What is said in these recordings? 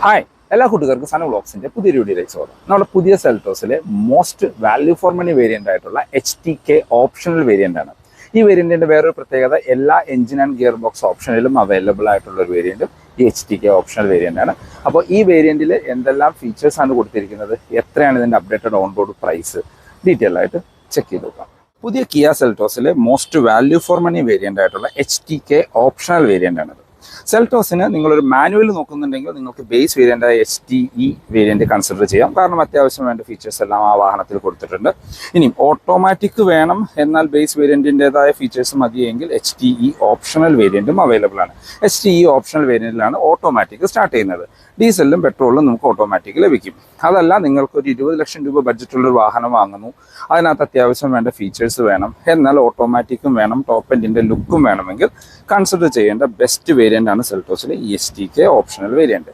Hi എല്ലാ കൂട്ടുകാർക്കും സന വ്ളോഗ്സിന്റെ പുതിയൊരു വീഡിയോയിലേക്ക് സ്വാഗതം. നമ്മുടെ പുതിയ സെൽറ്റോസിലെ most value for money variant ആയിട്ടുള്ള HTK ഓപ്ഷണൽ വേരിയന്റ് ആണ്. ഈ വേരിയന്റിന്റെ വേറൊരു പ്രത്യേകത, എല്ലാ എഞ്ചിൻ ആൻഡ് ഗിയർ ബോക്സ് ഓപ്ഷനിലും അവൈലബിൾ ആയിട്ടുള്ള ഒരു വേരിയന്റും ഈ HTK ഓപ്ഷണൽ വേരിയന്റ് ആണ്. അപ്പോൾ ഈ വേരിയന്റിൽ എന്തെല്ലാം ഫീച്ചേഴ്സ് ആണ് കൊടുത്തിരിക്കുന്നത്, എത്രയാണ് ഇതിന്റെ updated on board price, detail ആയിട്ട് ചെക്ക് ചെയ്ത് നോക്കാം. പുതിയ കിയ സെൽറ്റോസിലെ most value for money variant ആയിട്ടുള്ള HTK ഓപ്ഷണൽ വേരിയന്റ് ആണ്. സെൽറ്റോസിന് നിങ്ങളൊരു മാനുവൽ നോക്കുന്നുണ്ടെങ്കിൽ നിങ്ങൾക്ക് ബേസ് വേരിയൻ്റായ HTE വേരിയൻറ്റ് കൺസിഡർ ചെയ്യാം. കാരണം അത്യാവശ്യം വേണ്ട ഫീച്ചേഴ്സ് എല്ലാം ആ വാഹനത്തിൽ കൊടുത്തിട്ടുണ്ട്. ഇനിയും ഓട്ടോമാറ്റിക് വേണം എന്നാൽ ബേസ് വേരിയൻറ്റിൻ്റെതായ ഫീച്ചേഴ്സ് മതിയെങ്കിൽ HTE ഓപ്ഷണൽ വേരിയൻറ്റും അവൈലബിൾ ആണ്. HTE ഓപ്ഷണൽ വേരിയൻറ്റിലാണ് ഓട്ടോമാറ്റിക് സ്റ്റാർട്ട് ചെയ്യുന്നത്. ഡീസലിലും പെട്രോളിലും നമുക്ക് ഓട്ടോമാറ്റിക് ലഭിക്കും. അതല്ല, നിങ്ങൾക്കൊരു 20 ലക്ഷം രൂപ ബഡ്ജറ്റുള്ളൊരു വാഹനം വാങ്ങുന്നു, അതിനകത്ത് അത്യാവശ്യം വേണ്ട ഫീച്ചേഴ്സ് വേണം എന്നാൽ ഓട്ടോമാറ്റിക്കും വേണം, ടോപ്പ് എൻഡിൻ്റെ ലുക്കും വേണമെങ്കിൽ കൺസിഡർ ചെയ്യേണ്ട ബെസ്റ്റ് വേരിയൻ്റ് ആണ് സെൽറ്റോസിലെ HTK ഓപ്ഷണൽ വേരിയൻറ്റ്.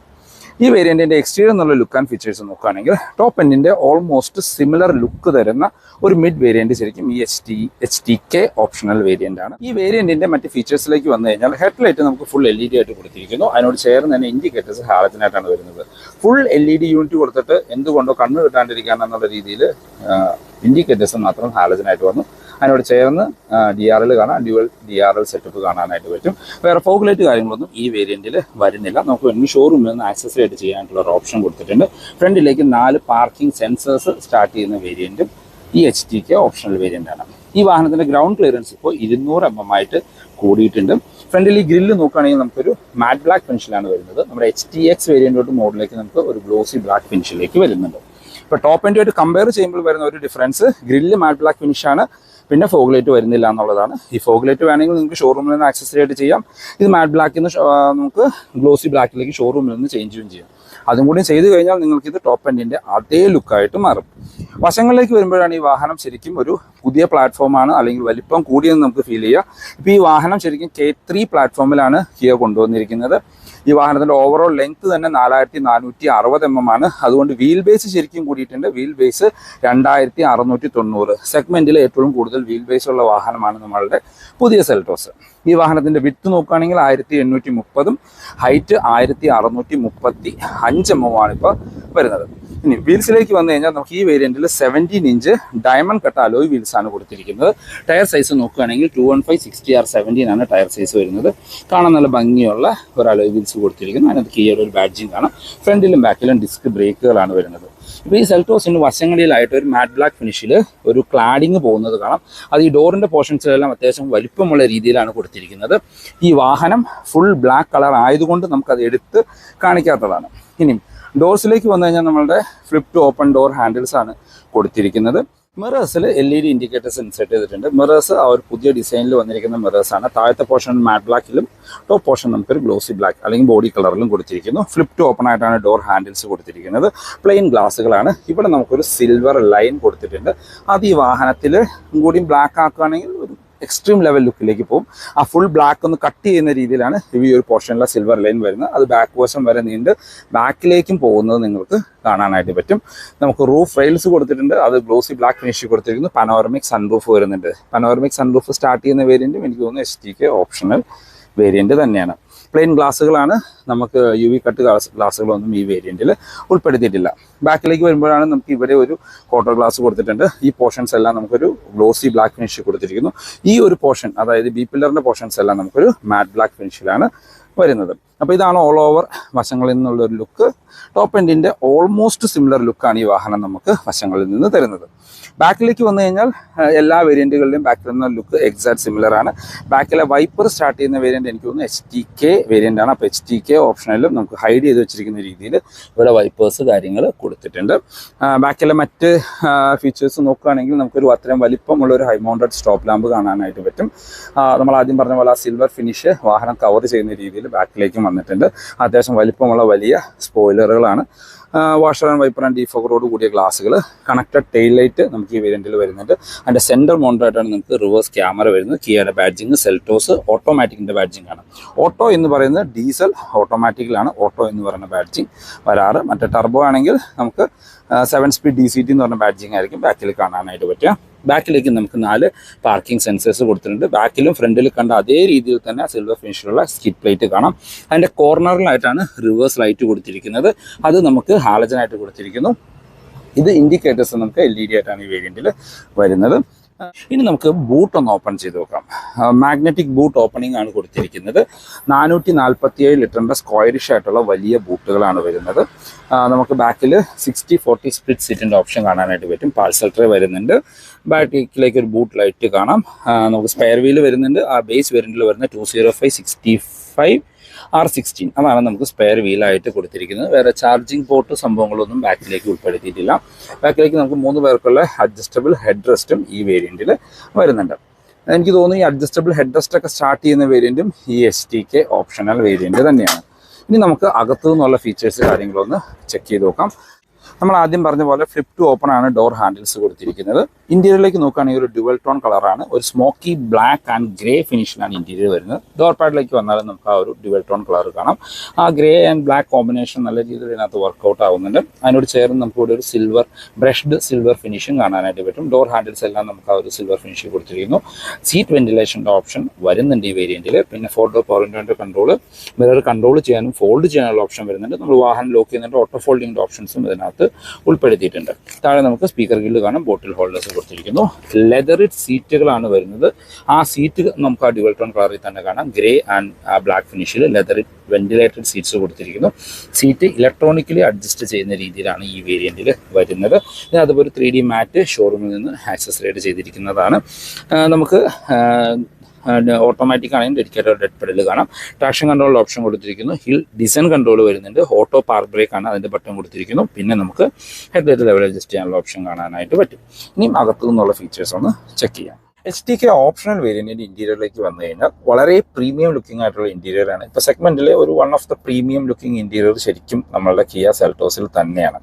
ഈ വേരിയൻറ്റിൻ്റെ എക്സ്റ്റീരിയർ എന്നുള്ള ലുക്ക് ആൻഡ് ഫീച്ചേഴ്സ് നോക്കുകയാണെങ്കിൽ ടോപ്പ് എൻഡിൻ്റെ ഓൾമോസ്റ്റ് സിമിലർ ലുക്ക് തരുന്ന ഒരു മിഡ് വേരിയൻറ്റ് ശരിക്കും ഈ HTK ഓപ്ഷണൽ വേരിയൻ്റ് ആണ്. ഈ വേരിയൻറ്റിൻ്റെ മറ്റ് ഫീച്ചേഴ്സിലേക്ക് വന്നു കഴിഞ്ഞാൽ ഹെഡ്ലൈറ്റ് നമുക്ക് ഫുൾ LED ആയിട്ട് കൊടുത്തിരിക്കുന്നു. അതിനോട് ചേർന്ന് തന്നെ ഇൻഡിക്കേറ്റേഴ്സ് ഹാലജനായിട്ടാണ് വരുന്നത്. ഫുൾ LED യൂണിറ്റ് കൊടുത്തിട്ട് എന്തുകൊണ്ടോ കണ്ണ് കിട്ടാണ്ടിരിക്കാൻ എന്നുള്ള രീതിയിൽ ഇൻഡിക്കേറ്റേഴ്സ് മാത്രം ഹാലജനായിട്ട് വന്നു. അതിനോട് ചേർന്ന് DRL കാണാം, ഡ്യുവൽ DRL സെറ്റപ്പ് കാണാനായിട്ട് പറ്റും. വേറെ ഫോഗ് ലൈറ്റ് കാര്യങ്ങളൊന്നും ഈ വേരിയൻറ്റിൽ വരുന്നില്ല. നമുക്ക് വേണമെങ്കിൽ ഷോറൂമിൽ നിന്ന് ആക്സസറി ആയിട്ട് ചെയ്യാനായിട്ടുള്ള ഒരു ഓപ്ഷൻ കൊടുത്തിട്ടുണ്ട്. ഫ്രണ്ടിലേക്ക് 4 പാർക്കിംഗ് സെൻസേഴ്സ് സ്റ്റാർട്ട് ചെയ്യുന്ന വേരിയൻറ്റും ഈ HTK ഓപ്ഷണൽ വേരിയൻ്റ് ആണ്. ഈ വാഹനത്തിൻ്റെ ഗ്രൗണ്ട് ക്ലിയറൻസ് ഇപ്പോൾ 200 mm ആയിട്ട് കൂടിയിട്ടുണ്ട്. ഫ്രണ്ടിൽ ഈ ഗ്രില്ല് നോക്കുകയാണെങ്കിൽ നമുക്കൊരു മാറ്റ് ബ്ലാക്ക് ഫിനിഷിലാണ് വരുന്നത്. നമ്മുടെ HTX വേരിയൻറ്റോട്ട് മോഡലിലേക്ക് നമുക്ക് ഒരു ഗ്ലോസി ബ്ലാക്ക് ഫിനിഷിലേക്ക് വരുന്നുണ്ട്. ഇപ്പോൾ ടോപ്പ് എൻഡുമായിട്ട് കമ്പയർ ചെയ്യുമ്പോൾ വരുന്ന ഒരു ഡിഫറൻസ്, ഗ്രില്ല് മാറ്റ് ബ്ലാക്ക് ഫിനിഷാണ്, പിന്നെ ഫോഗ് ലൈറ്റ് വരുന്നില്ല എന്നുള്ളതാണ്. ഈ ഫോഗ് ലൈറ്റ് വേണമെങ്കിൽ നിങ്ങൾക്ക് ഷോറൂമിൽ നിന്ന് ആക്സസറി ആയിട്ട് ചെയ്യാം. ഇത് മാറ്റ് ബ്ലാക്കിൽ നിന്ന് നമുക്ക് ഗ്ലോസി ബ്ലാക്കിലേക്ക് ഷോറൂമിൽ നിന്ന് ചേഞ്ചും ചെയ്യാം. അതും കൂടി ചെയ്ത് കഴിഞ്ഞാൽ നിങ്ങൾക്കിത് ടോപ്പ് എൻഡിൻ്റെ അതേ ലുക്കായിട്ട് മാറും. വശങ്ങളിലേക്ക് വരുമ്പോഴാണ് ഈ വാഹനം ശരിക്കും ഒരു പുതിയ പ്ലാറ്റ്ഫോമാണ്, അല്ലെങ്കിൽ വലിപ്പം കൂടിയെന്ന് നമുക്ക് ഫീൽ ചെയ്യുക. ഇപ്പോൾ ഈ വാഹനം ശരിക്കും K3 പ്ലാറ്റ്ഫോമിലാണ് കിയ കൊണ്ടുവന്നിരിക്കുന്നത്. ഈ വാഹനത്തിൻ്റെ ഓവറോൾ ലെങ്ത് തന്നെ 4460 mm ആണ്. അതുകൊണ്ട് വീൽ ബേസ് ശരിക്കും കൂടിയിട്ടുണ്ട്. വീൽ ബേസ് 2690 സെഗ്മെൻറ്റിൽ ഏറ്റവും കൂടുതൽ വീൽ ബേസ് ഉള്ള വാഹനമാണ് നമ്മളുടെ പുതിയ സെൽറ്റോസ്. ഈ വാഹനത്തിൻ്റെ വിഡ്ത്ത് നോക്കുകയാണെങ്കിൽ 1830 ഹൈറ്റ് 1635 mm ആണ് ഇപ്പോൾ വരുന്നത്. ഇനി വീൽസിലേക്ക് വന്നു കഴിഞ്ഞാൽ നമുക്ക് ഈ വേരിയൻറ്റിൽ 17 inch diamond cut alloy wheels ആണ് കൊടുത്തിരിക്കുന്നത്. ടയർ സൈസ് നോക്കുകയാണെങ്കിൽ 215/60R17 ആണ് ടയർ സൈസ് വരുന്നത്. കാണാൻ നല്ല ഭംഗിയുള്ള ഒരു അലോയ് വീൽസ് കൊടുത്തിരിക്കുന്നു. അതിനകത്ത് കിയയുടെ ഒരു ബാഡ്ജിങ് കാണാം. ഫ്രണ്ടിലും ബാക്കിലും ഡിസ്ക് ബ്രേക്കുകളാണ് വരുന്നത്. ഇപ്പോൾ ഈ സെൽറ്റോസിന് വശങ്ങളിലായിട്ട് ഒരു മാറ്റ് ബ്ലാക്ക് ഫിനിഷിൽ ഒരു ക്ലാഡിങ് പോകുന്നത് കാണാം. അത് ഈ ഡോറിൻ്റെ പോർഷൻസിലെല്ലാം അത്യാവശ്യം വലിപ്പമുള്ള രീതിയിലാണ് കൊടുത്തിരിക്കുന്നത്. ഈ വാഹനം ഫുൾ ബ്ലാക്ക് കളർ ആയതുകൊണ്ട് നമുക്കത് എടുത്ത് കാണിക്കാത്തതാണ്. ഇനിയും ഡോർസിലേക്ക് വന്നു കഴിഞ്ഞാൽ നമ്മളുടെ flip to open door handles ആണ് കൊടുത്തിരിക്കുന്നത്. മിറേഴ്സിൽ LED ഇൻഡിക്കേറ്റേഴ്സ് ഇൻസെർട്ട് ചെയ്തിട്ടുണ്ട്. മിറേഴ്സ് ആ ഒരു പുതിയ ഡിസൈനിൽ വന്നിരിക്കുന്ന മിറേഴ്സാണ്. താഴത്തെ പോർഷൻ മാറ്റ് ബ്ലാക്കിലും ടോപ്പ് പോർഷൻ നമുക്കൊരു ഗ്ലോസി ബ്ലാക്ക് അല്ലെങ്കിൽ ബോഡി കളറിലും കൊടുത്തിരിക്കുന്നു. ഫ്ലിപ്പ് ടു ഓപ്പൺ ആയിട്ടാണ് ഡോർ ഹാൻഡിൽസ് കൊടുത്തിരിക്കുന്നത്. പ്ലെയിൻ ഗ്ലാസ്സുകളാണ്. ഇവിടെ നമുക്കൊരു സിൽവർ ലൈൻ കൊടുത്തിട്ടുണ്ട്. അത് ഈ വാഹനത്തിൽ കൂടിയും ബ്ലാക്ക് ആക്കുകയാണെങ്കിൽ ഒരു എക്സ്ട്രീം ലെവൽ ലുക്കിലേക്ക് പോകും. ആ ഫുൾ ബ്ലാക്ക് ഒന്ന് കട്ട് ചെയ്യുന്ന രീതിയിലാണ് ഈ ഒരു പോർഷനിലെ സിൽവർ ലൈൻ വരുന്നത്. അത് ബാക്ക് വശം വരെ നീണ്ട് ബാക്കിലേക്കും പോകുന്നത് നിങ്ങൾക്ക് കാണാനായിട്ട് പറ്റും. നമുക്ക് റൂഫ് റെയിൽസ് കൊടുത്തിട്ടുണ്ട്. അത് ഗ്ലോസി ബ്ലാക്ക് ഫിനിഷ് കൊടുത്തിരിക്കുന്നു. പനോറമിക് സൺറൂഫ് വരുന്നുണ്ട്. പനോറമിക് സൺറൂഫ് സ്റ്റാർട്ട് ചെയ്യുന്ന വേരിയൻറ്റും എനിക്ക് തോന്നുന്നു HTK ഓപ്ഷണൽ വേരിയൻറ്റ് തന്നെയാണ്. പ്ലെയിൻ ഗ്ലാസ്സുകളാണ്. നമുക്ക് UV കട്ട് ഗ്ലാസ്സുകളൊന്നും ഈ വേരിയൻറ്റിൽ ഉൾപ്പെടുത്തിയിട്ടില്ല. ബാക്കിലേക്ക് വരുമ്പോഴാണ് നമുക്ക് ഇവിടെ ഒരു ക്വാർട്ടർ ഗ്ലാസ് കൊടുത്തിട്ടുണ്ട്. ഈ പോർഷൻസ് എല്ലാം നമുക്കൊരു ഗ്ലോസി ബ്ലാക്ക് ഫിനിഷ് കൊടുത്തിരിക്കുന്നു. ഈ ഒരു പോർഷൻ, അതായത് ബി പില്ലറിൻ്റെ പോർഷൻസ് എല്ലാം നമുക്കൊരു മാറ്റ് ബ്ലാക്ക് ഫിനിഷിലാണ് വരുന്നത്. അപ്പോൾ ഇതാണ് ഓൾ ഓവർ വശങ്ങളിൽ നിന്നുള്ളൊരു ലുക്ക്. ടോപ്പ് എൻഡിൻ്റെ ഓൾമോസ്റ്റ് സിമിലർ ലുക്കാണ് ഈ വാഹനം നമുക്ക് വശങ്ങളിൽ നിന്ന് തരുന്നത്. ബാക്കിലേക്ക് വന്നു കഴിഞ്ഞാൽ എല്ലാ വേരിയൻറ്റുകളിലും ബാക്കിൽ നിന്ന ലുക്ക് എക്സാക്ട് സിമിലർ ആണ്. ബാക്കിലെ വൈപ്പർ സ്റ്റാർട്ട് ചെയ്യുന്ന വേരിയൻറ്റ് എനിക്ക് തോന്നുന്നു HTK വേരിയൻ്റ് ആണ്. അപ്പോൾ HTK ഓപ്ഷനിലും നമുക്ക് ഹൈഡ് ചെയ്ത് വെച്ചിരിക്കുന്ന രീതിയിൽ ഇവിടെ വൈപ്പേഴ്സ് കാര്യങ്ങൾ കൊടുത്തിട്ടുണ്ട്. ബാക്കിലെ മറ്റ് ഫീച്ചേഴ്സ് നോക്കുകയാണെങ്കിൽ നമുക്കൊരു അത്രയും വലിപ്പമുള്ള ഒരു ഹൈ മൗണ്ടഡ് സ്റ്റോപ്പ് ലാമ്പ് കാണാനായിട്ട് പറ്റും. നമ്മൾ ആദ്യം പറഞ്ഞ പോലെ ആ സിൽവർ ഫിനിഷ് വാഹനം കവർ ചെയ്യുന്ന രീതിയിൽ ബാക്കിലേക്കും വന്നിട്ടുണ്ട്. അത്യാവശ്യം വലിപ്പമുള്ള വലിയ സ്പോയിലറുകളാണ്. വാഷർ ആൻഡ് വൈപ്പർ ആൻഡ് ഡീഫോഗറോട് കൂടിയ ഗ്ലാസ്സുകൾ. കണക്റ്റഡ് ടെയിൽ ലൈറ്റ് നമുക്ക് ഈ വേരിയൻറ്റിൽ വരുന്നുണ്ട്. അതിൻ്റെ സെൻറ്റർ മൗണ്ടറായിട്ടാണ് നമുക്ക് റിവേഴ്സ് ക്യാമറ വരുന്നത്. കിയയുടെ ബാഡ്ജിങ്, സെൽറ്റോസ് ഓട്ടോമാറ്റിക്കിൻ്റെ ബാഡ്ജിങ് ആണ്. ഓട്ടോ എന്ന് പറയുന്നത് ഡീസൽ, ഓട്ടോമാറ്റിക്കിലാണ് ഓട്ടോ എന്ന് പറയുന്ന ബാഡ്ജിങ് വരാറ്. മറ്റേ ടർബോ ആണെങ്കിൽ നമുക്ക് 7 സ്പീഡ് DCT എന്ന് പറഞ്ഞ ബാഡ്ജിങ് ആയിരിക്കും ബാക്കിൽ കാണാനായിട്ട് പറ്റുക. ബാക്കിലേക്ക് നമുക്ക് 4 പാർക്കിംഗ് സെൻസേഴ്സ് കൊടുത്തിട്ടുണ്ട്. ബാക്കിലും ഫ്രണ്ടിൽ കണ്ട അതേ രീതിയിൽ തന്നെ സിൽവർ ഫിനിഷിലുള്ള സ്കിഡ് പ്ലേറ്റ് കാണാം. അതിൻ്റെ കോർണറിലായിട്ടാണ് റിവേഴ്സ് ലൈറ്റ് കൊടുത്തിരിക്കുന്നത്. അത് നമുക്ക് ഹാലജനായിട്ട് കൊടുത്തിരിക്കുന്നു. ഇത് ഇൻഡിക്കേറ്റേഴ്സ് നമുക്ക് LED ആയിട്ടാണ് ഈ വേരിയൻറ്റിൽ വരുന്നത്. ഇനി നമുക്ക് ബൂട്ട് ഒന്ന് ഓപ്പൺ ചെയ്ത് നോക്കാം. മാഗ്നറ്റിക് ബൂട്ട് ഓപ്പണിംഗ് ആണ് കൊടുത്തിരിക്കുന്നത്. 447 ലിറ്ററിൻ്റെ സ്ക്വയറിഷ് ആയിട്ടുള്ള വലിയ ബൂട്ടുകളാണ് വരുന്നത്. നമുക്ക് ബാക്കിൽ 60-40 സ്പ്ലിറ്റ് സീറ്റിൻ്റെ ഓപ്ഷൻ കാണാനായിട്ട് പറ്റും. പാഴ്സൽ ട്രേ വരുന്നുണ്ട്. ബാക്കിലേക്ക് ഒരു ബൂട്ട് ലൈറ്റ് കാണാം. നമുക്ക് സ്പെയർ വീല് വരുന്നുണ്ട്. ആ ബേസ് വേരിയൻറ്റിൽ വരുന്ന 205/65 R16 അതാണ് നമുക്ക് സ്പെയർ വീലായിട്ട് കൊടുത്തിരിക്കുന്നത്. വേറെ ചാർജിങ് പോർട്ട് സംഭവങ്ങളൊന്നും ബാക്കിലേക്ക് ഉൾപ്പെടുത്തിയിട്ടില്ല. ബാക്കിലേക്ക് നമുക്ക് 3 പേർക്കുള്ള അഡ്ജസ്റ്റബിൾ ഹെഡ് റെസ്റ്റും ഈ വേരിയൻറ്റിൽ വരുന്നുണ്ട്. എനിക്ക് തോന്നുന്നു ഈ അഡ്ജസ്റ്റബിൾ ഹെഡ് റെസ്റ്റ് ഒക്കെ സ്റ്റാർട്ട് ചെയ്യുന്ന വേരിയൻറ്റും ഈ HTK ഓപ്ഷണൽ വേരിയൻറ്റ് തന്നെയാണ്. ഇനി നമുക്ക് അകത്തു നിന്നുള്ള ഫീച്ചേഴ്സ് കാര്യങ്ങളൊന്ന് ചെക്ക് ചെയ്ത് നോക്കാം. നമ്മൾ ആദ്യം പറഞ്ഞ പോലെ ഫ്ലിപ്പ് ടു ഓപ്പൺ ആണ് ഡോർ ഹാൻഡിൽസ് കൊടുത്തിരിക്കുന്നത്. ഇന്റീരിയറിലേക്ക് നോക്കുകയാണെങ്കിൽ ഒരു ഡ്യുവൽ ടോൺ കളറാണ്. ഒരു സ്മോക്കി ബ്ലാക്ക് ആൻഡ് ഗ്രേ ഫിനിഷിലാണ് ഇന്റീരിയർ വരുന്നത്. ഡോർ പാഡിലേക്ക് വന്നാലും നമുക്ക് ആ ഒരു ഡ്യുവൽ ടോൺ കളർ കാണാം. ആ ഗ്രേ ആൻഡ് ബ്ലാക്ക് കോമ്പിനേഷൻ നല്ല രീതിയിൽ ഇതിനകത്ത് വർക്കൗട്ട് ആവുന്നുണ്ട്. അതിനോട് ചേർന്ന് നമുക്ക് ഇവിടെ ഒരു സിൽവർ ബ്രഷ്ഡ് സിൽവർ ഫിനിഷും കാണാനായിട്ട് പറ്റും. ഡോർ ഹാൻഡിൽസ് എല്ലാം നമുക്ക് ആ ഒരു സിൽവർ ഫിനിഷ് കൊടുത്തിരിക്കുന്നു. സീറ്റ് വെന്റിലേഷൻ്റെ ഓപ്ഷൻ വരുന്നുണ്ട് ഈ വേരിയൻറ്റിൽ. പിന്നെ 4 ഡോർ പവർ വിൻഡോൻ്റെ കൺട്രോൾ, മിറർ കൺട്രോൾ ചെയ്യാനും ഫോൾഡ് ചെയ്യാനുള്ള ഓപ്ഷൻ വരുന്നുണ്ട്. നമ്മൾ വാഹനം ലോക്ക് ചെയ്യുന്നതിൻ്റെ ഓട്ടോ ഫോൾഡിങ്ങിൻ്റെ ഓപ്ഷൻസും ഇതിനകത്ത് ഉൾപ്പെടുത്തിയിട്ടുണ്ട്. താഴെ നമുക്ക് സ്പീക്കർ ഗില്ല് കാണാം. ബോട്ടിൽ ഹോൾഡേഴ്സ് കൊടുത്തിരിക്കുന്നു. ലെതറിഡ് സീറ്റുകളാണ് വരുന്നത്. ആ സീറ്റ് നമുക്ക് ആ ഡ്യുവൽ ടോൺ കളറിൽ തന്നെ കാണാം. ഗ്രേ ആൻഡ് ബ്ലാക്ക് ഫിനിഷിൽ ലെതറിഡ് വെന്റിലേറ്റഡ് സീറ്റ്സ് കൊടുത്തിരിക്കുന്നു. സീറ്റ് ഇലക്ട്രോണിക്കലി അഡ്ജസ്റ്റ് ചെയ്യുന്ന രീതിയിലാണ് ഈ വേരിയൻറ്റിൽ വരുന്നത്. ഇത് അതുപോലെ 3D മാറ്റ് ഷോറൂമിൽ നിന്ന് ആക്സസറൈഡ് ചെയ്തിരിക്കുന്നതാണ്. നമുക്ക് ഓട്ടോമാറ്റിക് ആണെങ്കിൽ ഡെഡിക്കേറ്റഡ് ഡെഡ് പെഡൽ കാണാം. ട്രാക്ഷൻ കൺട്രോൾ ഓപ്ഷൻ കൊടുത്തിരിക്കുന്നു. ഹിൽ ഡിസൈൻ കൺട്രോൾ വരുന്നുണ്ട്. ഓട്ടോ പാർക്ക് ബ്രേക്ക് ആണ് അതിൻ്റെ ബട്ടൺ കൊടുത്തിരിക്കുന്നു. പിന്നെ നമുക്ക് ഹെഡ്ലൈറ്റ് ലെവൽ അഡ്ജസ്റ്റ് ചെയ്യാനുള്ള ഓപ്ഷൻ കാണാനായിട്ട് പറ്റും. ഇനിയും അകത്തു നിന്നുള്ള ഫീച്ചേഴ്സ് ഒന്ന് ചെക്ക് ചെയ്യാം. HTK ഓപ്ഷണൽ വേരിയൻറ്റിൻ്റെ ഇൻറ്റീരിയറിലേക്ക് വന്നു കഴിഞ്ഞാൽ വളരെ പ്രീമിയം ലുക്കിംഗ് ആയിട്ടുള്ള ഇൻറ്റീരിയർ ആണ്. ഇപ്പോൾ സെഗ്മെൻറ്റിലെ ഒരു one of the premium looking interior ശരിക്കും നമ്മളുടെ കിയ സെൽറ്റോസിൽ തന്നെയാണ്.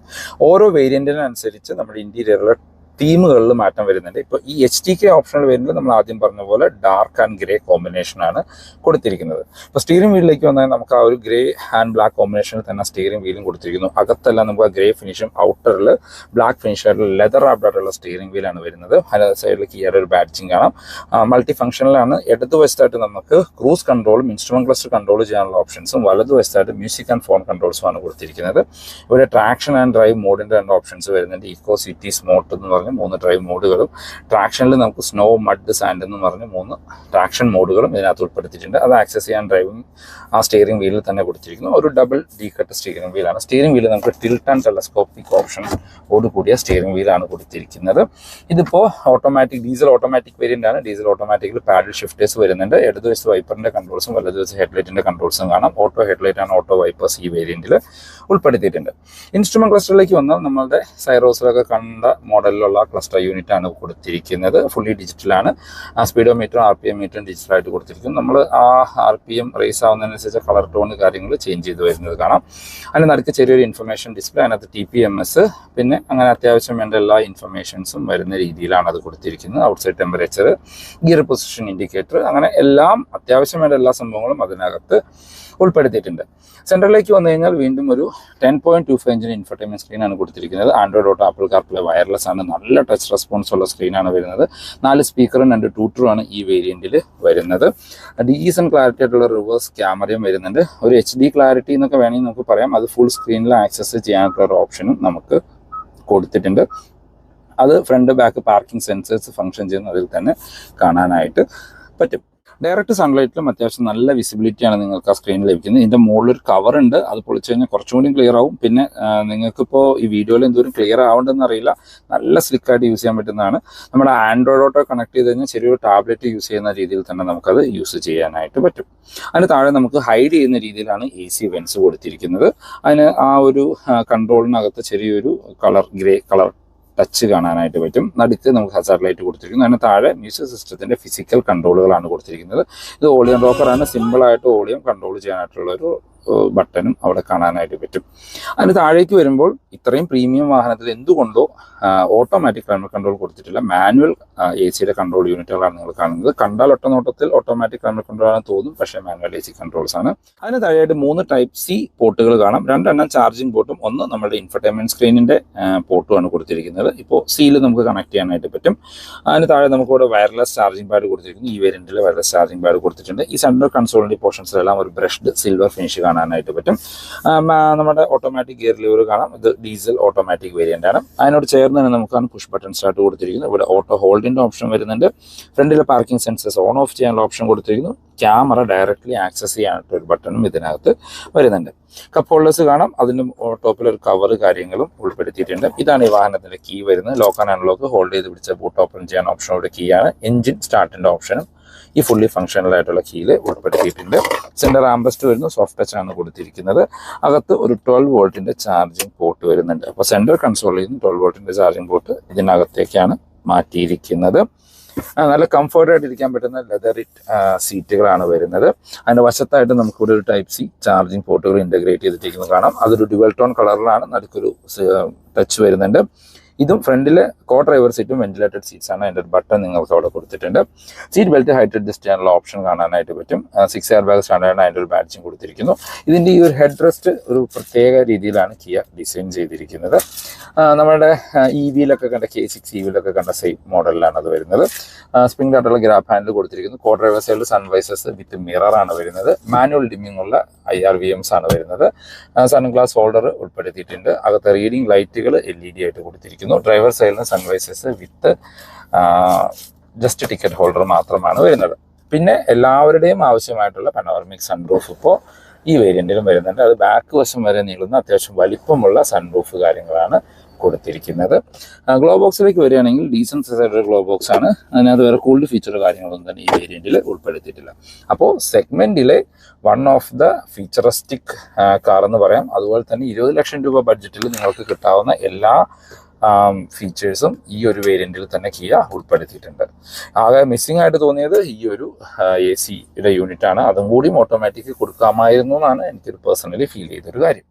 ഓരോ വേരിയൻറ്റിനനുസരിച്ച് നമ്മുടെ ഇൻറ്റീരിയറിലെ തീമുകളിൽ മാറ്റം വരുന്നുണ്ട്. ഇപ്പോൾ ഈ HTK ഓപ്ഷണൽ വേരിയൻറ്റിൽ നമ്മൾ ആദ്യം പറഞ്ഞ പോലെ ഡാർക്ക് ആൻഡ് ഗ്രേ കോമ്പിനേഷനാണ് കൊടുത്തിരിക്കുന്നത്. ഇപ്പോൾ സ്റ്റിയറിംഗ് വീലിലേക്ക് വന്നാൽ നമുക്ക് ആ ഒരു ഗ്രേ ആൻഡ് ബ്ലാക്ക് കോമ്പിനേഷനിൽ തന്നെ സ്റ്റിയറിംഗ് വീലും കൊടുത്തിരിക്കുന്നു. അകത്തെല്ലാം നമുക്ക് ആ ഗ്രേ ഫിനിഷും ഔട്ടറിൽ ബ്ലാക്ക് ഫിനിഷായിട്ടുള്ള ലെതർ റാപ്ഡായിട്ടുള്ള സ്റ്റിയറിംഗ് വീലാണ് വരുന്നത്. അതിൻ്റെ സൈഡിൽ കിയയുടെ ഒരു ബാഡ്ജിങ് കാണാം. മൾട്ടി ഫംഗ്ഷനിലാണ്. ഇടതുവശത്തായിട്ട് നമുക്ക് ക്രൂസ് കൺട്രോളും ഇൻസ്ട്രുമെന്റ് ക്ലസ്റ്റർ കൺട്രോൾ ചെയ്യാനുള്ള ഓപ്ഷൻസും വലതുവശത്തായിട്ട് മ്യൂസിക് ആൻഡ് ഫോൺ കൺട്രോൾസുമാണ് കൊടുത്തിരിക്കുന്നത്. ഇവിടെ ട്രാക്ഷൻ ആൻഡ് ഡ്രൈവ് മോഡിൻ്റെ 2 ഓപ്ഷൻസ് വരുന്നുണ്ട്. ഈക്കോ, സിറ്റി, സ്മോട്ട് എന്ന് പറഞ്ഞ് 3 ഡ്രൈവ് മോഡുകളും, ട്രാക്ഷനിൽ നമുക്ക് സ്നോ, മഡ്, സാൻഡ് എന്ന് പറഞ്ഞ് 3 ട്രാക്ഷൻ മോഡുകളും ഇതിനകത്ത് ഉൾപ്പെടുത്തിയിട്ടുണ്ട്. അത് ആക്സസ് ചെയ്യാൻ ഡ്രൈവിംഗ് ആ സ്റ്റിയറിംഗ് വീലിൽ തന്നെ കൊടുത്തിരിക്കുന്നു. ഒരു ഡബിൾ ഡി കട്ട് സ്റ്റിയറിംഗ് വീലാണ്. സ്റ്റിയറിംഗ് വീല് നമുക്ക് ടിൽറ്റ് ആൻഡ് ടെലസ്കോപ്പിക് ഓപ്ഷനോട് കൂടിയ സ്റ്റിയറിംഗ് വീലാണ് കൊടുത്തിരിക്കുന്നത്. ഇതിപ്പോൾ ഓട്ടോമാറ്റിക് ഡീസൽ ഓട്ടോമാറ്റിക് വേരിയൻ്റ് ആണ്. ഡീസൽ ഓട്ടോമാറ്റിക്കിൽ പാഡിൽ ഷിഫ്റ്റേഴ്സ് വരുന്നുണ്ട്. ഇടതുവശത്ത് വൈപ്പറിൻ്റെ കൺട്രോൾസും വലതുവശത്ത് ഹെഡ്ലൈറ്റിൻ്റെ കൺട്രോൾസും കാണാം. ഓട്ടോ ഹെഡ്ലൈറ്റ് ആണ് ഓട്ടോ വൈപ്പേഴ്സ് ഈ വേരിയൻറ്റിൽ ഉൾപ്പെടുത്തിയിട്ടുണ്ട്. ഇൻസ്ട്രുമെന്റ് ക്ലസ്റ്ററിലേക്ക് വന്നാൽ നമ്മളുടെ സൈറോസിലൊക്കെ കണ്ട മോഡലിലുള്ള ക്ലസ്റ്റർ യൂണിറ്റ് ആണ് കൊടുത്തിരിക്കുന്നത്. ഫുള്ളി ഡിജിറ്റലാണ്. സ്പീഡോ മീറ്ററും RPM മീറ്ററും ഡിജിറ്റലായിട്ട് കൊടുത്തിരിക്കുന്നു. നമ്മൾ ആ RPM റേസ് ആവുന്നതിനനുസരിച്ച് കളർ ടോൺ കാര്യങ്ങൾ ചേഞ്ച് ചെയ്ത് വരുന്നത് കാണാം. അതിന് നടുക്ക് ചെറിയൊരു ഇൻഫർമേഷൻ ഡിസ്പ്ലേ, അതിനകത്ത് TPMS, പിന്നെ അങ്ങനെ അത്യാവശ്യം വേണ്ട എല്ലാ ഇൻഫർമേഷൻസും വരുന്ന രീതിയിലാണ് അത് കൊടുത്തിരിക്കുന്നത്. Outside temperature, gear position indicator, അങ്ങനെ എല്ലാം അത്യാവശ്യം വേണ്ട എല്ലാ സംഭവങ്ങളും അതിനകത്ത് ഉൾപ്പെടുത്തിയിട്ടുണ്ട്. സെൻട്രലിലേക്ക് വന്നു കഴിഞ്ഞാൽ വീണ്ടും ഒരു 10.25 ഇഞ്ചിന് ഇൻഫർടൈൻമെന്റ് സ്ക്രീനാണ് കൊടുത്തിരിക്കുന്നത്. Android auto, apple CarPlay, wireless ആണ്. നല്ല ടച്ച് റെസ്പോൺസ് ഉള്ള സ്ക്രീനാണ് വരുന്നത്. 4 സ്പീക്കറും 2 ട്യൂട്ടറും ആണ് ഈ വേരിയന്റിൽ വരുന്നത്. ഡീസന്റ് ക്ലാരിറ്റി ആയിട്ടുള്ള റിവേഴ്സ് ക്യാമറയും വരുന്നുണ്ട്. ഒരു HD ക്ലാരിറ്റി എന്നൊക്കെ വേണമെങ്കിൽ നമുക്ക് പറയാം. അത് ഫുൾ സ്ക്രീനിൽ ആക്സസ് ചെയ്യാനുള്ള ഒരു ഓപ്ഷനും നമുക്ക് കൊടുത്തിട്ടുണ്ട്. അത് front back parking sensors function ചെയ്യുന്ന അതിൽ തന്നെ കാണാനായിട്ട് പറ്റും. ഡയറക്റ്റ് സൺലൈറ്റിലും അത്യാവശ്യം നല്ല വിസിബിലിറ്റിയാണ് നിങ്ങൾക്ക് ആ സ്ക്രീനിൽ ലഭിക്കുന്നത്. ഇതിൻ്റെ മുകളിലൊരു കവർ ഉണ്ട്. അത് പൊളിച്ചു കഴിഞ്ഞാൽ കുറച്ചും കൂടി ക്ലിയർ ആവും. പിന്നെ നിങ്ങൾക്കിപ്പോൾ ഈ വീഡിയോയിൽ എന്തോരം ക്ലിയർ ആവേണ്ടതെന്ന് അറിയില്ല. നല്ല സ്ലിക്കായിട്ട് യൂസ് ചെയ്യാൻ പറ്റുന്നതാണ്. നമ്മുടെ ആൻഡ്രോയിഡ് ഓട്ടോ കണക്ട് ചെയ്ത് കഴിഞ്ഞാൽ ചെറിയൊരു ടാബ്ലറ്റ് യൂസ് ചെയ്യുന്ന രീതിയിൽ തന്നെ നമുക്കത് യൂസ് ചെയ്യാനായിട്ട് പറ്റും. അതിന് താഴെ നമുക്ക് ഹൈഡ് ചെയ്യുന്ന രീതിയിലാണ് AC വെൻസ് കൊടുത്തിരിക്കുന്നത്. അതിന് ആ ഒരു കൺട്രോളിനകത്ത് ചെറിയൊരു ഗ്രേ കളർ ടച്ച് കാണാനായിട്ട് പറ്റും. നടുക്ക് നമുക്ക് ഹസാർഡ് ലൈറ്റ് കൊടുത്തിരിക്കുന്നു. അതിന് താഴെ മ്യൂസിക് സിസ്റ്റത്തിൻ്റെ ഫിസിക്കൽ കൺട്രോളുകളാണ് കൊടുത്തിരിക്കുന്നത്. ഇത് വോളിയം റോക്കറാണ്. സിമ്പിളായിട്ട് വോളിയം കൺട്രോൾ ചെയ്യാനായിട്ടുള്ള ഒരു ബട്ടണും അവിടെ കാണാനായിട്ട് പറ്റും. അതിന് താഴേക്ക് വരുമ്പോൾ ഇത്രയും പ്രീമിയം വാഹനത്തിൽ എന്തുകൊണ്ടോ ഓട്ടോമാറ്റിക് ക്ലൈമറ്റ് കൺട്രോൾ കൊടുത്തിട്ടില്ല, മാനുവൽ AC കൺട്രോൾ യൂണിറ്റുകളാണ് നിങ്ങൾ കാണുന്നത്. കണ്ടാൽ ഒറ്റനോട്ടത്തിൽ ഓട്ടോമാറ്റിക് ക്ലൈമറ്റ് കൺട്രോൾ ആണെന്ന് തോന്നും, പക്ഷേ മാനുവൽ AC കൺട്രോൾസ് ആണ്. അതിന് താഴെയായിട്ട് 3 ടൈപ്പ് C പോർട്ടുകൾ കാണാം. 2 ചാർജിങ് പോർട്ടും ഒന്ന് നമ്മുടെ ഇൻഫർടൈൻമെന്റ് സ്ക്രീനിന്റെ പോർട്ടുമാണ് കൊടുത്തിരിക്കുന്നത്. ഇപ്പോൾ Cയിൽ നമുക്ക് കണക്ട് ചെയ്യാനായിട്ട് പറ്റും. അതിന് താഴെ നമുക്കിവിടെ വയർലെസ് ചാർജിംഗ് പാഡ് കൊടുത്തിരിക്കുന്നു. ഈ വേരിയന്റിൽ വയർലെസ് ചാർജിംഗ് പാഡ് കൊടുത്തിട്ടുണ്ട്. ഈ സെൻട്രൽ കൺസോളിന്റെ പോർഷൻസിലെല്ലാം ഒരു ബ്രഷ്ഡ് സിൽവർ ഫിനിഷ് കാണാനായിട്ട് പറ്റും. നമ്മുടെ ഓട്ടോമാറ്റിക് ഗിയർ ലിവർ കാണാം. ഇത് ഡീസൽ ഓട്ടോമാറ്റിക് വേരിയന്റ് ആണ്. അതിനോട് ചേർന്ന് തന്നെ നമുക്കാണ് പുഷ് ബട്ടൺ സ്റ്റാർട്ട് കൊടുത്തിരിക്കുന്നത്. ഇവിടെ ഓട്ടോ ഹോൾഡിന്റെ ഓപ്ഷൻ വരുന്നുണ്ട്. ഫ്രണ്ടിലെ പാർക്കിംഗ് സെൻസേഴ്സ് ഓൺ ഓഫ് ചെയ്യാനുള്ള ഓപ്ഷൻ കൊടുത്തിരിക്കുന്നു. ക്യാമറ ഡയറക്റ്റ്ലി ആക്സസ് ചെയ്യാനായിട്ട് ഒരു ബട്ടണും ഇതിനകത്ത് വരുന്നുണ്ട്. കപ്പ് ഹോൾഡേഴ്സ് കാണാം. അതിന് ടോപ്പിൽ ഒരു കവർ കാര്യങ്ങളും ഉൾപ്പെടുത്തിയിട്ടുണ്ട്. ഇതാണ് ഈ വാഹനത്തിന്റെ കീ വരുന്നത്. ലോക്ക് ആൻഡ് അൺലോക്ക് ഹോൾഡ് ചെയ്ത് പിടിച്ച ബൂട്ട് ഓപ്പൺ ചെയ്യാൻ ഓപ്ഷനോട് കീ ആണ്. എഞ്ചിൻ സ്റ്റാർട്ടിന്റെ ഓപ്ഷനും ഈ ഫുള്ളി ഫംഗ്ഷണൽ ആയിട്ടുള്ള കീയിൽ ഉൾപ്പെടുത്തിയിട്ടുണ്ട്. സെന്റർ ആംബസ്റ്റ് വരുന്നു. സോഫ്റ്റ് ടച്ച് ആണ് കൊടുത്തിരിക്കുന്നത്. അകത്ത് ഒരു 12 വോൾട്ടിന്റെ ചാർജിങ് പോർട്ട് വരുന്നുണ്ട്. അപ്പോൾ സെൻട്രൽ കൺസോളിൽ നിന്ന് 12 വോൾട്ടിന്റെ ചാർജിങ് പോർട്ട് ഇതിനകത്തേക്കാണ് മാറ്റിയിരിക്കുന്നത്. നല്ല കംഫർട്ടായിട്ട് ഇരിക്കാൻ പറ്റുന്ന ലെതറിറ്റ് സീറ്റുകളാണ് വരുന്നത്. അതിൻ്റെ വശത്തായിട്ട് നമുക്കിവിടെ ഒരു ടൈപ്പ് C ചാർജിങ് പോർട്ടുകൾ ഇൻ്റഗ്രേറ്റ് ചെയ്തിരിക്കുന്നത് കാണാം. അതൊരു ഡ്യുവൽ ടോൺ കളറിലാണ്. നടുക്കൊരു ടച്ച് വരുന്നുണ്ട്. ഇതും ഫ്രണ്ടിലെ കോ ഡ്രൈവർ സീറ്റും വെന്റിലേറ്റഡ് സീറ്റ്സ് ആണ്. അതിൻ്റെ ഒരു ബട്ടൺ നിങ്ങൾക്ക് അവിടെ കൊടുത്തിട്ടുണ്ട്. സീറ്റ് ബെൽറ്റ് ഹൈറ്റ് അഡ്ജസ്റ്റ് ചെയ്യാനുള്ള ഓപ്ഷൻ കാണാനായിട്ട് പറ്റും. 6 എയർ ബാഗ് സ്റ്റാൻഡേർഡ് അതിൻ്റെ ഒരു ബാഡ്ജിങ് കൊടുത്തിരിക്കുന്നു. ഇതിൻ്റെ ഈ ഒരു ഹെഡ് റെസ്റ്റ് ഒരു പ്രത്യേക രീതിയിലാണ് കിയ ഡിസൈൻ ചെയ്തിരിക്കുന്നത്. നമ്മുടെ EVയിലൊക്കെ കണ്ട K6 EVയിലൊക്കെ കണ്ട സെയിം മോഡലിലാണ് അത് വരുന്നത്. സ്പ്രിംഗ് ആയിട്ടുള്ള ഗ്രാബ് ഹാൻഡിൽ കൊടുത്തിരിക്കുന്നു. കോ ഡ്രൈവർ സൈഡിൽ സൺവൈസസ് വിത്ത് മിററാണ് വരുന്നത്. മാനുവൽ ഡിമ്മിംഗ് ഉള്ള IRVMs ആണ് വരുന്നത്. സൺ ഗ്ലാസ് ഹോൾഡർ ഉൾപ്പെടുത്തിയിട്ടുണ്ട്. അകത്ത് റീഡിംഗ് ലൈറ്റുകൾ LED ആയിട്ട് കൊടുത്തിരിക്കുന്നു. ഡ്രൈവർ സൈഡിൽ sun visors with just ticket holder മാത്രമാണ് വരുന്നത്. പിന്നെ എല്ലാവരുടെയും ആവശ്യമായിട്ടുള്ള പനോറമിക് സൺറൂഫ് ഇപ്പോൾ ഈ വേരിയന്റിലും വരുന്നുണ്ട്. അത് ബാക്ക് വശം വരെ നീളുന്ന അത്യാവശ്യം വലിപ്പമുള്ള സൺറൂഫ് കാര്യങ്ങളാണ് കൊടുത്തിരിക്കുന്നത്. ഗ്ലോ ബോക്സിലേക്ക് വരികയാണെങ്കിൽ ഡീസൻറ്റ് സൈഡ് ഗ്ലോ ബോക്സ് ആണ്. അതിനകത്ത് വേറെ കൂൾഡ് ഫീച്ചർ കാര്യങ്ങളൊന്നും തന്നെ ഈ വേരിയന്റിൽ ഉൾപ്പെടുത്തിയിട്ടില്ല. അപ്പോൾ സെഗ്മെന്റിലെ one of the featuristic car എന്ന് പറയാം. അതുപോലെ തന്നെ 20 ലക്ഷം രൂപ ബഡ്ജറ്റിൽ നിങ്ങൾക്ക് കിട്ടാവുന്ന എല്ലാ ഫീച്ചേഴ്സും ഈ ഒരു വേരിയന്റിൽ തന്നെ കിയ ഉൾപ്പെടുത്തിയിട്ടുണ്ട്. ആകെ മിസ്സിംഗ് ആയിട്ട് തോന്നിയത് ഈ ഒരു AC യൂണിറ്റ് ആണ്. അതും കൂടി ഓട്ടോമാറ്റിക് കൊടുക്കാമായിരുന്നു എന്നാണ് എനിക്കൊരു പേഴ്സണലി ഫീൽ ചെയ്തൊരു കാര്യം.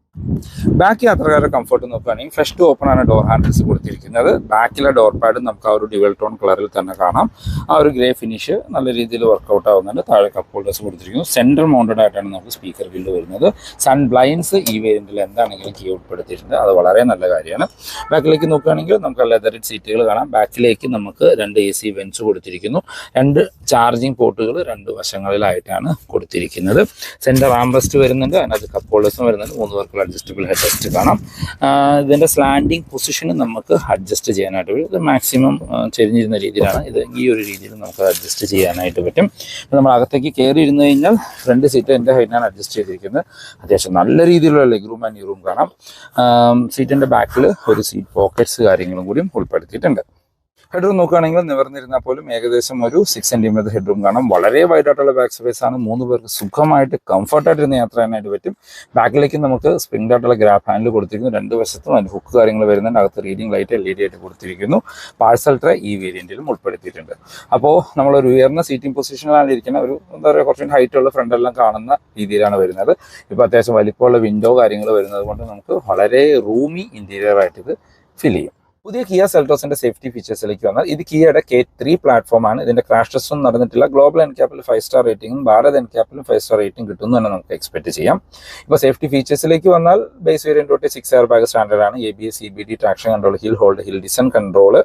ബാക്ക് യാത്രക്കാരുടെ കംഫർട്ട് നോക്കുകയാണെങ്കിൽ ഫ്രഷ് ടു ഓപ്പൺ ആണ് ഡോർ ഹാൻഡിൽസ് കൊടുത്തിരിക്കുന്നത്. ബാക്കിലെ ഡോർ പാഡ് നമുക്ക് ആ ഒരു ഡ്യുവൽ ടോൺ കളറിൽ തന്നെ കാണാം. ആ ഒരു ഗ്രേ ഫിനിഷ് നല്ല രീതിയിൽ വർക്കൗട്ട് ആവുന്നുണ്ട്. താഴെ കപ്പ് ഹോൾഡേഴ്സ് കൊടുത്തിരിക്കുന്നു. സെൻട്രൽ മൗണ്ടഡ് ആയിട്ടാണ് നമുക്ക് സ്പീക്കർ ഗ്രില്ല് വരുന്നത്. സൺ ബ്ലൈൻഡ്സ് ഈ വേരിയന്റിൽ എന്താണെങ്കിലും കീ ഉൾപ്പെടുത്തിയിട്ടുണ്ട്. അത് വളരെ നല്ല കാര്യമാണ്. ബാക്കിലേക്ക് നോക്കുകയാണെങ്കിൽ നമുക്ക് ലെതറിറ്റ് സീറ്റുകൾ കാണാം. ബാക്കിലേക്ക് നമുക്ക് 2 AC വെൻസ് കൊടുത്തിരിക്കുന്നു. 2 ചാർജിങ് പോർട്ടുകൾ 2 വശങ്ങളിലായിട്ടാണ് കൊടുത്തിരിക്കുന്നത്. സെൻറ്റർ ആംബസ്റ്റ് വരുന്നുണ്ട്. അതിനകത്ത് കപ്പ് ഹോൾഡേഴ്സും വരുന്നുണ്ട്. 3 പേർക്കുള്ള അഡ്ജസ്റ്റബിൾ ഹെഡ് റെസ്റ്റ് കാണാം. ഇതിൻ്റെ സ്ലാൻഡിങ് പൊസിഷനും നമുക്ക് അഡ്ജസ്റ്റ് ചെയ്യാനായിട്ട് പറ്റും. ഇത് മാക്സിമം ചെരിഞ്ഞിരുന്ന രീതിയിലാണ്. ഇത് ഈ ഒരു രീതിയിൽ നമുക്ക് അഡ്ജസ്റ്റ് ചെയ്യാനായിട്ട് പറ്റും. നമ്മൾ അകത്തേക്ക് കയറി ഇരുന്ന് കഴിഞ്ഞാൽ ഫ്രണ്ട് സീറ്റ് എൻ്റെ ഹൈറ്റിനാണ് അഡ്ജസ്റ്റ് ചെയ്തിരിക്കുന്നത്. അത്യാവശ്യം നല്ല രീതിയിലുള്ള ലെഗ് റൂം ആൻഡ് റൂം കാണാം. സീറ്റിൻ്റെ ബാക്കിൽ ഒരു സീറ്റ് പോക്കറ്റ്സ് കാര്യങ്ങളും കൂടിയും ഉൾപ്പെടുത്തിയിട്ടുണ്ട്. ഹെഡ്റൂം നോക്കുകയാണെങ്കിൽ നിവർന്നിരുന്നാൽ പോലും ഏകദേശം ഒരു 6 സെൻറ്റിമീറ്റർ ഹെഡ്റൂം കാണാം. വളരെ വൈഡ് ആയിട്ടുള്ള ബാക്ക് സ്പേസ് ആണ്. 3 പേർക്ക് സുഖമായിട്ട് കംഫർട്ടായിട്ടിരുന്ന് യാത്ര ചെയ്യാനായിട്ട് പറ്റും. ബാക്കിലേക്ക് നമുക്ക് സ്പ്രിംഗ് ആയിട്ടുള്ള ഗ്രാബ് ഹാൻഡിൽ കൊടുത്തിരിക്കുന്നു. 2 വശത്തും അതിന് ഹുക്ക് കാര്യങ്ങൾ വരുന്നുണ്ട്. അകത്ത് റീഡിംഗ് ലൈറ്റ് LED ആയിട്ട് കൊടുത്തിരിക്കുന്നു. പാഴ്സൽ ട്രേ ഈ വേരിയന്റിലും ഉൾപ്പെടുത്തിയിട്ടുണ്ട്. അപ്പോൾ നമ്മളൊരു ഉയർന്ന സീറ്റിംഗ് പൊസിഷനിലാണ് ഇരിക്കുന്ന ഒരു എന്താ പറയുക കുറച്ചും ഹൈറ്റുള്ള ഫ്രണ്ടെല്ലാം കാണുന്ന രീതിയിലാണ് വരുന്നത്. ഇപ്പോൾ അത്യാവശ്യം വലിപ്പമുള്ള വിൻഡോ കാര്യങ്ങൾ വരുന്നത് കൊണ്ട് നമുക്ക് വളരെ റൂമി ഇന്റീരിയർ ആയിട്ട് ഇത് ഫീൽ ചെയ്യും. പുതിയ കിയ സെൽറ്റോസിന്റെ സേഫ്റ്റി ഫീച്ചേഴ്സിലേക്ക് വന്നാൽ ഇത് കിയയുടെ K3 പ്ലാറ്റ്ഫോമാണ്. ഇതിന്റെ ക്രാഷ് ടെസ്റ്റും നടന്നിട്ടില്ല. ഗ്ലോബൽ എൻക്യാപ്പിൽ 5 സ്റ്റാർ റേറ്റിംഗും ഭാരത് എൻക്യാപ്പിലും 5 സ്റ്റാർ റേറ്റിംഗ് കിട്ടുമെന്ന് തന്നെ നമുക്ക് എക്സ്പെക്ട് ചെയ്യാം. ഇപ്പോൾ സേഫ്റ്റി ഫീച്ചേഴ്സിലേക്ക് വന്നാൽ ബേസ് വേരിയന്റ് തൊട്ട് 6 എയർ ബാഗ് സ്റ്റാൻഡേർഡ് ആണ്. ABS CBD traction control, hill hold, hill descent control,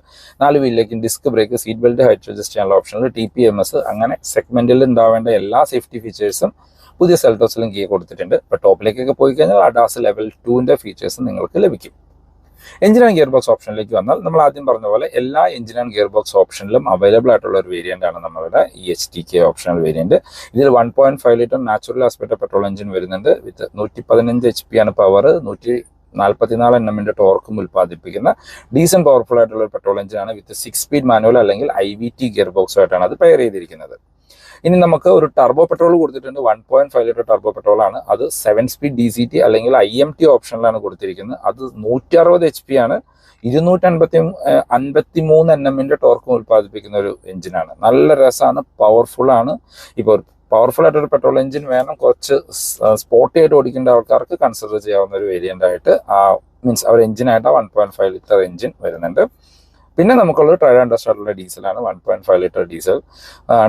4 വീലിലേക്കും disc brake, seat belt height adjust ചെയ്യാനുള്ള ഓപ്ഷനുകൾ, TPMS, അങ്ങനെ സെഗ്മെന്റിൽ ഉണ്ടാവേണ്ട എല്ലാ സേഫ്റ്റി ഫീച്ചേഴ്സും പുതിയ സെൽറ്റോസിലും കിയ കൊടുത്തിട്ടുണ്ട്. ഇപ്പോൾ ടോപ്പിലേക്കൊക്കെ പോയി കഴിഞ്ഞാൽ അഡാസ് ലെവൽ 2ന്റെ ഫീച്ചേഴ്സ് നിങ്ങൾക്ക് ലഭിക്കും. എഞ്ചിൻ ആൻഡ് ഗിയർ ബോക്സ് ഓപ്ഷനിലേക്ക് വന്നാൽ നമ്മൾ ആദ്യം പറഞ്ഞ പോലെ എല്ലാ എഞ്ചിൻ ആൻഡ് ഗിയർ ബോക്സ് ഓപ്ഷനിലും അവൈലബിൾ ആയിട്ടുള്ള ഒരു വേരിയന്റ് ആണ് നമ്മളുടെ ഈ HTK ഓപ്ഷണൽ വേരിയന്റ്. ഇതിൽ 1.5 litre natural aspect petrol engine വരുന്നുണ്ട്. വിത്ത് 115 HP ആണ് പവർ, 144 Nm ടോർക്കും ഉൽപ്പാദിപ്പിക്കുന്ന ഡീസന്റ് പവർഫുൾ ആയിട്ടുള്ള ഒരു പെട്രോൾ എഞ്ചിനാണ്. വിത്ത് 6 സ്പീഡ് മാനുവൽ അല്ലെങ്കിൽ IVT ഗിയർ ബോക്സുമായിട്ടാണ് അത് പെയർ ചെയ്തിരിക്കുന്നത്. ഇനി നമുക്ക് ഒരു ടർബോ പെട്രോൾ കൊടുത്തിട്ടുണ്ട്. 1.5 ലിറ്റർ ടർബോ പെട്രോൾ ആണ്. അത് 7 സ്പീഡ് DCT അല്ലെങ്കിൽ IMT ഓപ്ഷനിലാണ് കൊടുത്തിരിക്കുന്നത്. അത് 160 HP ആണ്. 253 Nm ടോർക്കും ഉൽപ്പാദിപ്പിക്കുന്ന ഒരു എഞ്ചിനാണ്. നല്ല രസമാണ്, പവർഫുൾ ആണ്. ഇപ്പോൾ പവർഫുൾ ആയിട്ടൊരു പെട്രോൾ എഞ്ചിൻ വേണം, കുറച്ച് സ്പോർട്ടി ആയിട്ട് ഓടിക്കേണ്ട ആൾക്കാർക്ക് കൺസിഡർ ചെയ്യാവുന്ന ഒരു വേരിയന്റ് ആയിട്ട് ആ മീൻസ് അവർ എഞ്ചിനായിട്ട് 1.5 ലിറ്റർ എഞ്ചിൻ വരുന്നുണ്ട്. പിന്നെ നമുക്കുള്ളത് ട്രയൽ ആൻഡ് ടെസ്റ്റ് ആയിട്ടുള്ള ഡീസലാണ്, 1.5 ലിറ്റർ ഡീസൽ.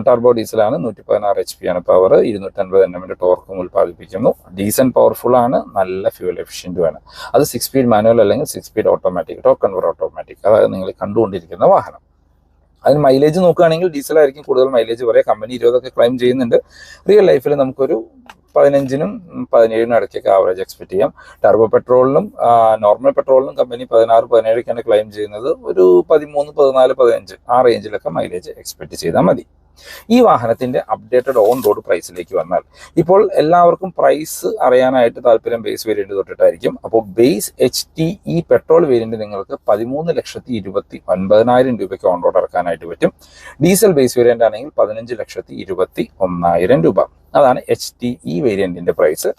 ടർബോ ഡീസലാണ്, 116 HP ആണ് പവർ, 250 Nm ടോർക്കും ഉൽപ്പാദിപ്പിക്കുന്നു. ഡീസൻറ്റ് പവർഫുൾ ആണ്, നല്ല ഫ്യൂൽ എഫിഷ്യൻറ്റുമാണ്. അത് 6 സ്പീഡ് മാനുവൽ അല്ലെങ്കിൽ 6 speed automatic, torque converter automatic, അതായത് നിങ്ങൾ കണ്ടുകൊണ്ടിരിക്കുന്ന വാഹനം. അതിന് മൈലേജ് നോക്കുകയാണെങ്കിൽ ഡീസലായിരിക്കും കൂടുതൽ മൈലേജ് പറയാം. കമ്പനി 20 ക്ലെയിം ചെയ്യുന്നുണ്ട്. റിയൽ ലൈഫിൽ നമുക്കൊരു 15നും 17നും ഇടയ്ക്കൊക്കെ ആവറേജ് എക്സ്പെക്ട് ചെയ്യാം. ടർബോ പെട്രോളിനും നോർമൽ പെട്രോളിനും കമ്പനി 16-17 ക്ലെയിം ചെയ്യുന്നത്. ഒരു 13-14-15 ആ റേഞ്ചിലൊക്കെ മൈലേജ് എക്സ്പെക്ട് ചെയ്താൽ മതി. ഈ വാഹനത്തിന്റെ അപ്ഡേറ്റഡ് ഓൺ റോഡ് പ്രൈസിലേക്ക് വന്നാൽ, ഇപ്പോൾ എല്ലാവർക്കും പ്രൈസ് അറിയാനായിട്ട് താല്പര്യം ബേസ് വേരിയന്റ് തൊട്ടിട്ടായിരിക്കും. അപ്പോൾ ബേസ് HTE പെട്രോൾ വേരിയന്റ് നിങ്ങൾക്ക് 13,29,000 രൂപയ്ക്ക് ഓൺ റോഡ് ഇറക്കാനായിട്ട് പറ്റും. ഡീസൽ ബേസ് വേരിയന്റ് ആണെങ്കിൽ 15,21,000 രൂപ. അതാണ് HTE വേരിയന്റിന്റെ പ്രൈസ്.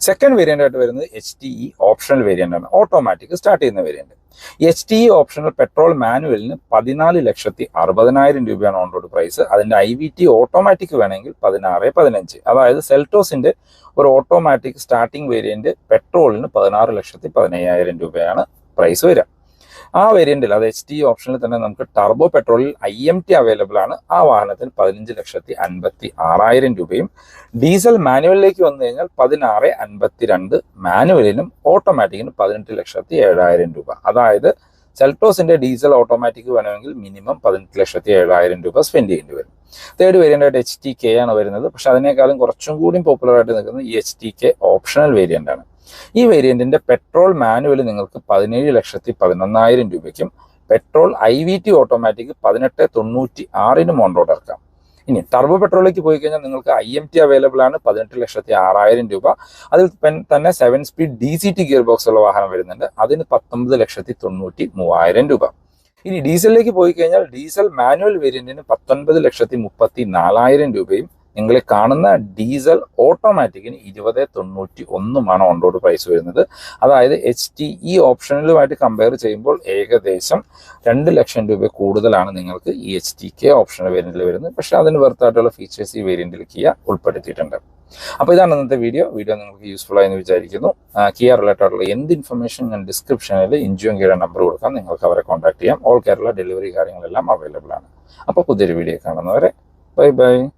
സെക്കൻഡ് വേരിയന്റ് ആയിട്ട് വരുന്നത് HTE ഓപ്ഷണൽ വേരിയന്റ് ആണ്, ഓട്ടോമാറ്റിക് സ്റ്റാർട്ട് ചെയ്യുന്ന വേരിയന്റ്. HTE ഓപ്ഷണൽ പെട്രോൾ മാനുവലിന് 14,60,000 രൂപയാണ് ഓൺ റോഡ് പ്രൈസ്. അതിന്റെ IVT ഓട്ടോമാറ്റിക് വേണമെങ്കിൽ 16-15. അതായത് സെൽറ്റോസിന്റെ ഒരു ഓട്ടോമാറ്റിക് സ്റ്റാർട്ടിംഗ് വേരിയന്റ് പെട്രോളിന് 16,15,000 രൂപയാണ് പ്രൈസ് വരിക. ആ വേരിയന്റിൽ, അത് HTE ഓപ്ഷനിൽ തന്നെ നമുക്ക് ടർബോ പെട്രോളിൽ IMT അവൈലബിൾ ആണ്. ആ വാഹനത്തിന് 15,56,000 രൂപയും. ഡീസൽ മാനുവലിലേക്ക് വന്നു കഴിഞ്ഞാൽ 16,52 മാനുവലിനും ഓട്ടോമാറ്റിക്കിനും 18,07,000 രൂപ. അതായത് സെൽറ്റോസിന്റെ ഡീസൽ ഓട്ടോമാറ്റിക് വേണമെങ്കിൽ മിനിമം 18,07,000 രൂപ സ്പെൻഡ് ചെയ്യേണ്ടി വരും. തേർഡ് വേരിയന്റ് ആയിട്ട് HTK ആണ് വരുന്നത്. പക്ഷെ അതിനേക്കാളും കുറച്ചും കൂടി പോപ്പുലർ ആയിട്ട് നിൽക്കുന്നത് ഈ HTK ഓപ്ഷണൽ വേരിയന്റ് ആണ്. ഈ വേരിയന്റിന്റെ പെട്രോൾ മാനുവൽ നിങ്ങൾക്ക് 17,11,000 രൂപയ്ക്കും petrol IVT automatic 18,96 on road ഇറക്കാം. ഇനി ടർബോ പെട്രോളിലേക്ക് പോയി കഴിഞ്ഞാൽ നിങ്ങൾക്ക് IMT അവൈലബിൾ ആണ്, 18,06,000 രൂപ. അതിൽ തന്നെ 7 സ്പീഡ് DCT ഗിയർ ബോക്സ് ഉള്ള വാഹനം വരുന്നുണ്ട്, അതിന് 19,93,000 രൂപ. ഇനി ഡീസലിലേക്ക് പോയി കഴിഞ്ഞാൽ ഡീസൽ മാനുവൽ വേരിയന്റിന് 19,34,000 രൂപയും നിങ്ങൾ കാണുന്ന ഡീസൽ ഓട്ടോമാറ്റിക്കിന് 20,91 ഓൺ റോഡ് പ്രൈസ് വരുന്നത്. അതായത് HTE ഓപ്ഷണലുമായിട്ട് കമ്പയർ ചെയ്യുമ്പോൾ ഏകദേശം 2 ലക്ഷം രൂപ കൂടുതലാണ് നിങ്ങൾക്ക് ഈ HTK ഓപ്ഷണൽ വേരിയന്റിൽ വരുന്നത്. പക്ഷേ അതിന് വെർത്തായിട്ടുള്ള ഫീച്ചേഴ്സ് ഈ വേരിയന്റിൽ കിയ ഉൾപ്പെടുത്തിയിട്ടുണ്ട്. അപ്പോൾ ഇതാണ് ഇന്നത്തെ വീഡിയോ നിങ്ങൾക്ക് യൂസ്ഫുൾ ആയെന്ന് വിചാരിക്കുന്നു. കിയ റിലേറ്റഡ് ആയിട്ടുള്ള എന്ത് ഇൻഫർമേഷൻ ഞാൻ ഡിസ്ക്രിപ്ഷനിൽ ഇൻജിയോൻ കിയുടെ നമ്പർ കൊടുക്കാം, നിങ്ങൾക്ക് അവരെ കോൺടാക്ട് ചെയ്യാം. ഓൾ കേരള ഡെലിവറി കാര്യങ്ങളെല്ലാം അവൈലബിൾ ആണ്. അപ്പോൾ പുതിയൊരു വീഡിയോ കാണുന്നവരെ ബൈ ബൈ.